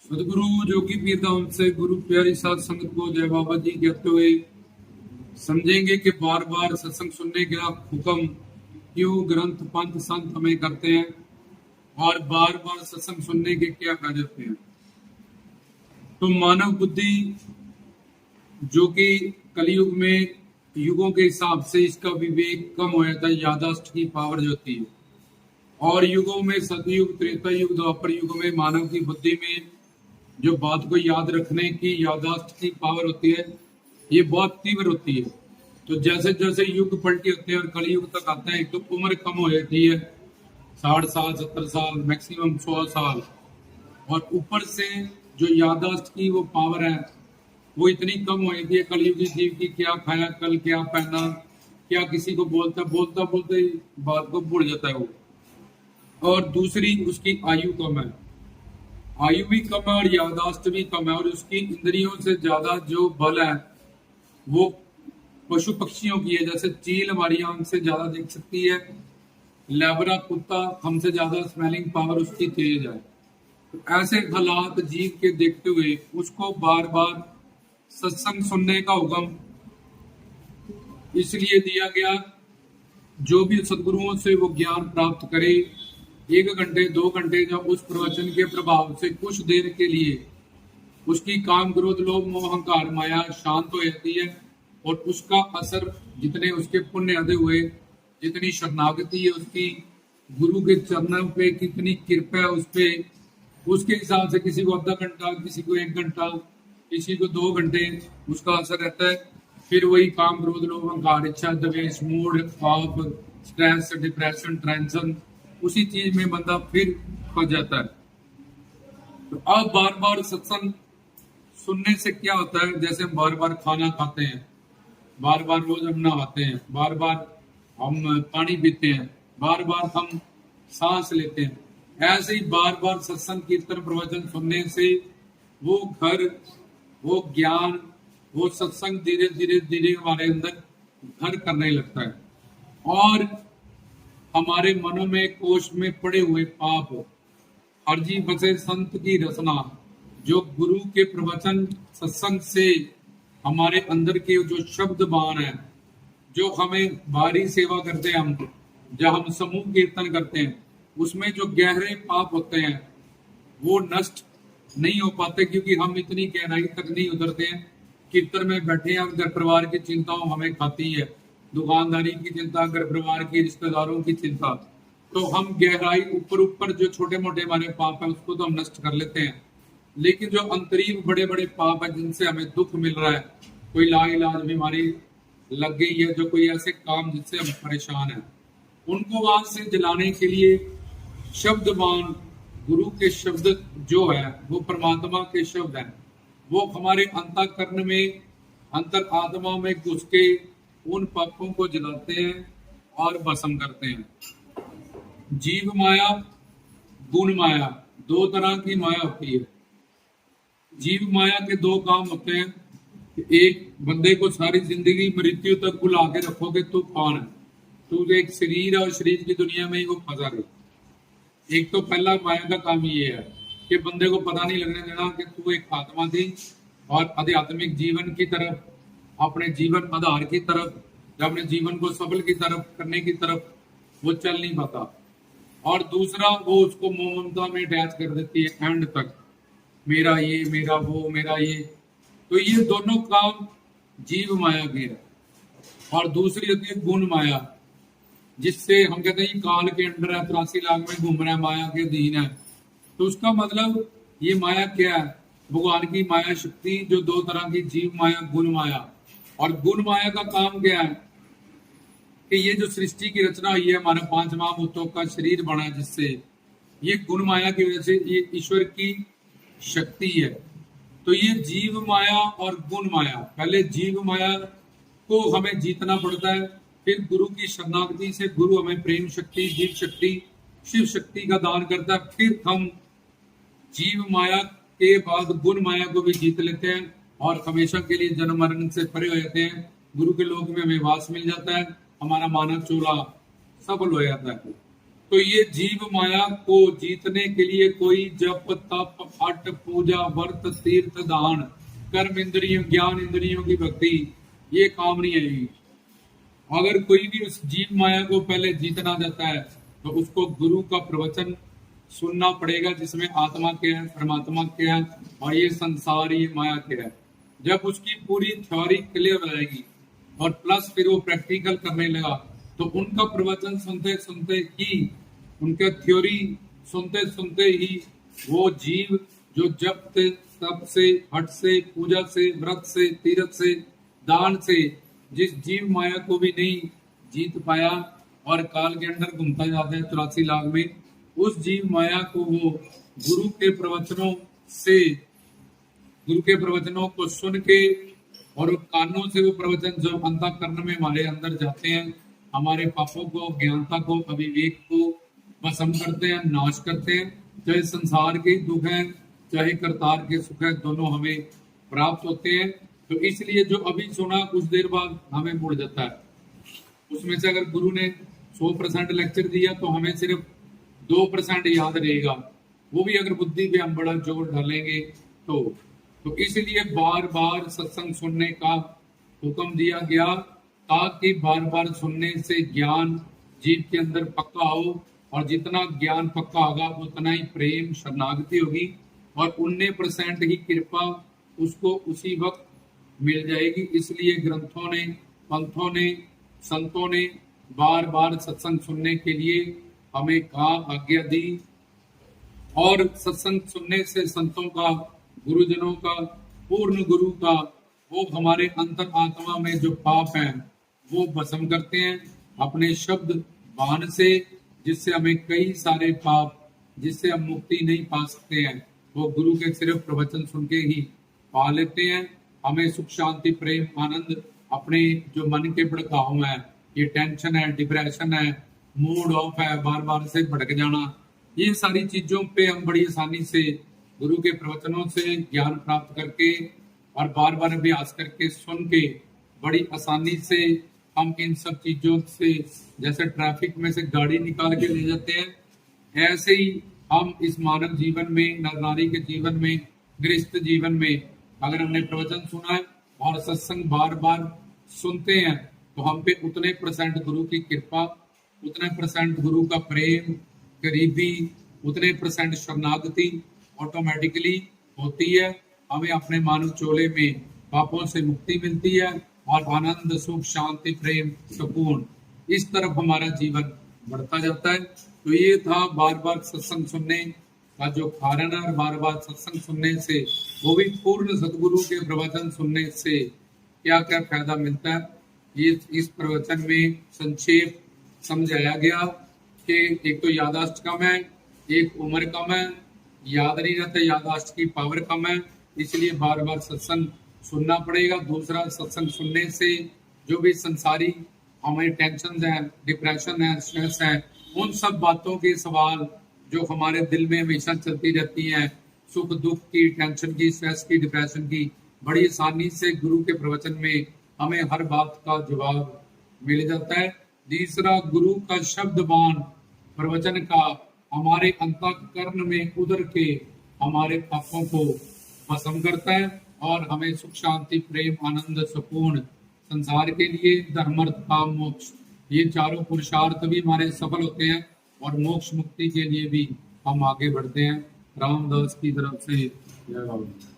सदगुरु जोगी पीर धाम से गुरु प्यारी साध संगत को जय बाबा जी कहते हुए समझेंगे कि बार बार सत्संग सुनने का हुक्म क्यों ग्रंथ पंथ संत हमें करते हैं और बार बार सत्संग सुनने के क्या फायदे होते हैं। तो मानव बुद्धि जो कि कलयुग में युगों के हिसाब से इसका विवेक कम हो जाता है, यादाश्त की पावर जो होती है। और युगों में सतयुग त्रेता युग द्वापर युग में मानव की बुद्धि में जो बात को याद रखने की यादाश्त की पावर होती है ये बहुत तीव्र होती है। तो जैसे जैसे युग पलटी होते हैं और कलयुग तक आते हैं, एक तो उम्र कम हो जाती है, 60 साल 70 साल मैक्सिमम 100 साल, और ऊपर से जो यादाश्त की वो पावर है वो इतनी कम हो जाती है कलयुगी जीव की, क्या खाया कल क्या पहना, क्या किसी को बोलता बोलता बोलते ही बात को भूल जाता है वो। और दूसरी उसकी आयु कम है, आयु भी कम है और यादाश्त भी कम है, और उसकी इंद्रियों से ज्यादा जो बल है वो पशु पक्षियों की है। जैसे चील हमारी आंख से ज्यादा देख सकती है, लेबरा कुत्ता हमसे ज्यादा स्मेलिंग पावर उसकी तेज है। तो ऐसे हालात जीव के देखते हुए उसको बार बार सत्संग सुनने का हुक्म इसलिए दिया गया, जो भी सदगुरुओं से वो ज्ञान प्राप्त करे 1 घंटे 2 घंटे या उस प्रवचन के प्रभाव से कुछ देर के लिए उसकी काम क्रोध लोभ मोह अहंकार माया शांत हो जाती है, और उसका असर जितने उसके पुण्य अदे हुए, जितनी शरणागति है उसकी, गुरु के चरणों पे कितनी कृपा है उस पे, उसके हिसाब से किसी को आधा घंटा, किसी को 1 घंटा, किसी को 2 घंटे उसका असर रहता है। फिर वही काम क्रोध लोभ अहंकार इच्छा द्वेष मूड पाप स्ट्रेस डिप्रेशन टेंशन उसी चीज में बंदा फिर फंस जाता है। तो अब बार बार सत्संग सुनने से क्या होता है, जैसे हम बार बार खाना खाते हैं, बार बार रोज हम नहाते हैं, बार बार हम पानी पीते हैं, बार बार हम सांस लेते हैं, ऐसे ही बार बार सत्संग कीर्तन प्रवचन सुनने से वो घर वो ज्ञान वो सत्संग धीरे धीरे धीरे हमारे अंदर घर करने लगता है, और हमारे मनों में कोश में पड़े हुए पाप अर्जी बसे संत की रचना, जो गुरु के प्रवचन सत्संग से हमारे अंदर के जो शब्द बाण है, जो हमें भारी सेवा करते हैं, हम जब हम समूह कीर्तन करते हैं उसमें जो गहरे पाप होते हैं वो नष्ट नहीं हो पाते, क्योंकि हम इतनी गहराई तक नहीं उतरते हैं। कीर्तन में बैठे हैं, घर परिवार की चिंताओं हमें खाती है, दुकानदारी की चिंता, घर परिवार की, रिश्तेदारों की चिंता, तो हम गहराई ऊपर ऊपर जो छोटे मोटे हमारे पाप है उसको तो हम नष्ट कर लेते हैं, लेकिन जो अंतरीव बड़े बड़े पाप है जिनसे हमें दुख मिल रहा है, कोई लाइलाज बीमारी लग गई है, जो कोई ऐसे काम जिससे हम परेशान हैं, उनको वहां से जलाने के लिए शब्दवान गुरु के शब्द जो है वो परमात्मा के शब्द हैं, वो हमारे अंतःकरण में अंतर आत्मा में घुस के उन पापों को जलाते हैं और भस्म करते हैं। जीव माया गुण माया, 2 तरह की माया होती है। जीव माया के 2 काम होते हैं, एक बंदे को सारी जिंदगी मृत्यु तक बुला के रखोगे तो कौन है, तो एक शरीर और शरीर की दुनिया में ही वो फंसा रहे। एक तो पहला माया का काम ये है कि बंदे को पता नहीं लगने देना कि तू एक आत्मा थी, और आध्यात्मिक जीवन की तरफ, अपने जीवन आधार की तरफ, या अपने जीवन को सफल की तरफ करने की तरफ वो चल नहीं पाता। और दूसरा वो उसको मोह ममता में अटैच कर देती है एंड तक, मेरा ये मेरा वो मेरा ये। तो ये दोनों काम जीव माया के है। और दूसरी होती है गुण माया, जिससे हम कहते हैं काल के अंडर है, 83 लाख में घूम रहा है, माया के अधीन है। तो उसका मतलब ये माया क्या है, भगवान की माया शक्ति, जो 2 तरह की जीव माया गुण माया। और गुण माया का काम क्या है कि ये जो सृष्टि की रचना हुई है, हमारे 5 महाभूतों का शरीर बना है, जिससे ये गुण माया की वजह से ये ईश्वर की शक्ति है। तो ये जीव माया और गुण माया, पहले जीव माया को हमें जीतना पड़ता है, फिर गुरु की शरणागति से गुरु हमें प्रेम शक्ति जीव शक्ति शिव शक्ति का दान करता है, फिर हम जीव माया के बाद गुण माया को भी जीत लेते हैं और हमेशा के लिए जन्म मरण से परे हो जाते हैं। गुरु के लोक में हमें वास मिल जाता है, हमारा मानव चोला सफल हो जाता है। तो ये जीव माया को जीतने के लिए कोई जप तप हट पूजा व्रत तीर्थ दान कर्म इंद्रियों ज्ञान इंद्रियों की भक्ति ये काम नहीं आएगी। अगर कोई भी उस जीव माया को पहले जीतना चाहता है तो उसको गुरु का प्रवचन सुनना पड़ेगा, जिसमें आत्मा क्या है, परमात्मा क्या है और ये संसार ये माया क्या है। जब उसकी पूरी थ्योरी क्लियर हो जाएगी और प्लस फिर वो प्रैक्टिकल करने लगा, तो उनका प्रवचन सुनते सुनते ही, उनका थ्योरी सुनते सुनते ही वो जीव जो जप से तप से हट से पूजा से व्रत से तीर्थ से दान से जिस जीव माया को भी नहीं जीत पाया और काल के अंदर घूमता जाता है 84 लाख में, उस जीव माया को वो गुरु के प्रवचनों से, गुरु के प्रवचनों को सुन के और कानों से वो प्रवचन जो अंतःकरण में हमारे अंदर जाते हैं, हमारे पापों को, ज्ञानता को, अविवेक को भस्म करते हैं, नाश करते हैं। चाहे संसार के दुख है चाहे करतार के सुख है, दोनों हमें प्राप्त होते हैं। तो इसलिए जो अभी सुना कुछ देर बाद हमें भूल जाता है। उसमें से अगर गुरु ने 100% लेक्चर दिया तो हमें सिर्फ 2% याद रहेगा, वो भी अगर बुद्धि पे हम बड़ा जोर डालेंगे तो इसलिए बार बार सत्संग सुनने का हुक्म दिया गया, ताकि बार बार सुनने से ज्ञान जीव के अंदर पक्का हो, और जितना ज्ञान पक्का होगा उतना ही प्रेम शरणागति होगी और 19% ही कृपा उसको उसी वक्त मिल जाएगी। इसलिए ग्रंथों ने, पंथों ने, संतों ने बार बार सत्संग सुनने के लिए हमें कहा, आज्ञा दी। और सत्संग सुनने से संतों का, गुरुजनों का, पूर्ण गुरु का, वो हमारे अंतर आत्मा में जो पाप है वो भस्म करते हैं अपने शब्द बाण से, जिससे हमें कई सारे पाप जिससे हम मुक्ति नहीं पा सकते हैं वो गुरु के सिर्फ प्रवचन सुन के ही पा लेते हैं। हमें सुख शांति प्रेम आनंद, अपने जो मन के भड़काव है, ये टेंशन है, डिप्रेशन है, मूड ऑफ है, बार बार से भटक जाना, ये सारी चीजों पे हम बड़ी आसानी से गुरु के प्रवचनों से ज्ञान प्राप्त करके और बार बार अभ्यास करके सुन के बड़ी आसानी से हम इन सब चीजों से, जैसे ट्रैफिक में से गाड़ी निकाल के ले जाते हैं, ऐसे ही हम इस मानव जीवन में, नर नारी के जीवन में, गृहस्थ जीवन में अगर हमने प्रवचन सुना है और सत्संग बार बार सुनते हैं तो हम पे उतने % गुरु की कृपा, उतने % गुरु का प्रेम, करीबी, उतने % शरणागति ऑटोमेटिकली होती है। हमें अपने मानव चोले में पापों से मुक्ति मिलती है और आनंद सुख शांति प्रेम सुकून इस तरफ हमारा जीवन बढ़ता जाता है। तो ये था बार बार सत्संग सुनने का जो कारण है, और बार बार सत्संग सुनने से, वो भी पूर्ण सदगुरु के प्रवचन सुनने से क्या क्या फायदा मिलता है, ये इस प्रवचन में संक्षेप समझाया गया कि एक तो यादाश्त कम है, एक उम्र कम है, याद नहीं रहता, यादाश्त की पावर कम है, इसलिए बार बार सत्संग सुनना पड़ेगा। दूसरा, सत्संग सुनने से जो भी संसारी हमारी टेंशन है, डिप्रेशन है, स्ट्रेस है, उन सब बातों के सवाल जो हमारे दिल में हमेशा चलती रहती हैं, सुख दुख की, टेंशन की, स्ट्रेस की, डिप्रेशन की, बड़ी आसानी से गुरु के प्रवचन में हमें हर बात का जवाब मिल जाता है। तीसरा, गुरु का शब्द बाण प्रवचन का हमारे अंतःकरण में उतर के हमारे पापों को भस्म करता है और हमें सुख शांति प्रेम आनंद सुकून, संसार के लिए धर्म अर्थ काम मोक्ष, ये चारों पुरुषार्थ भी हमारे सफल होते हैं और मोक्ष मुक्ति के लिए भी हम आगे बढ़ते हैं। रामदास की तरफ से जय बाबा।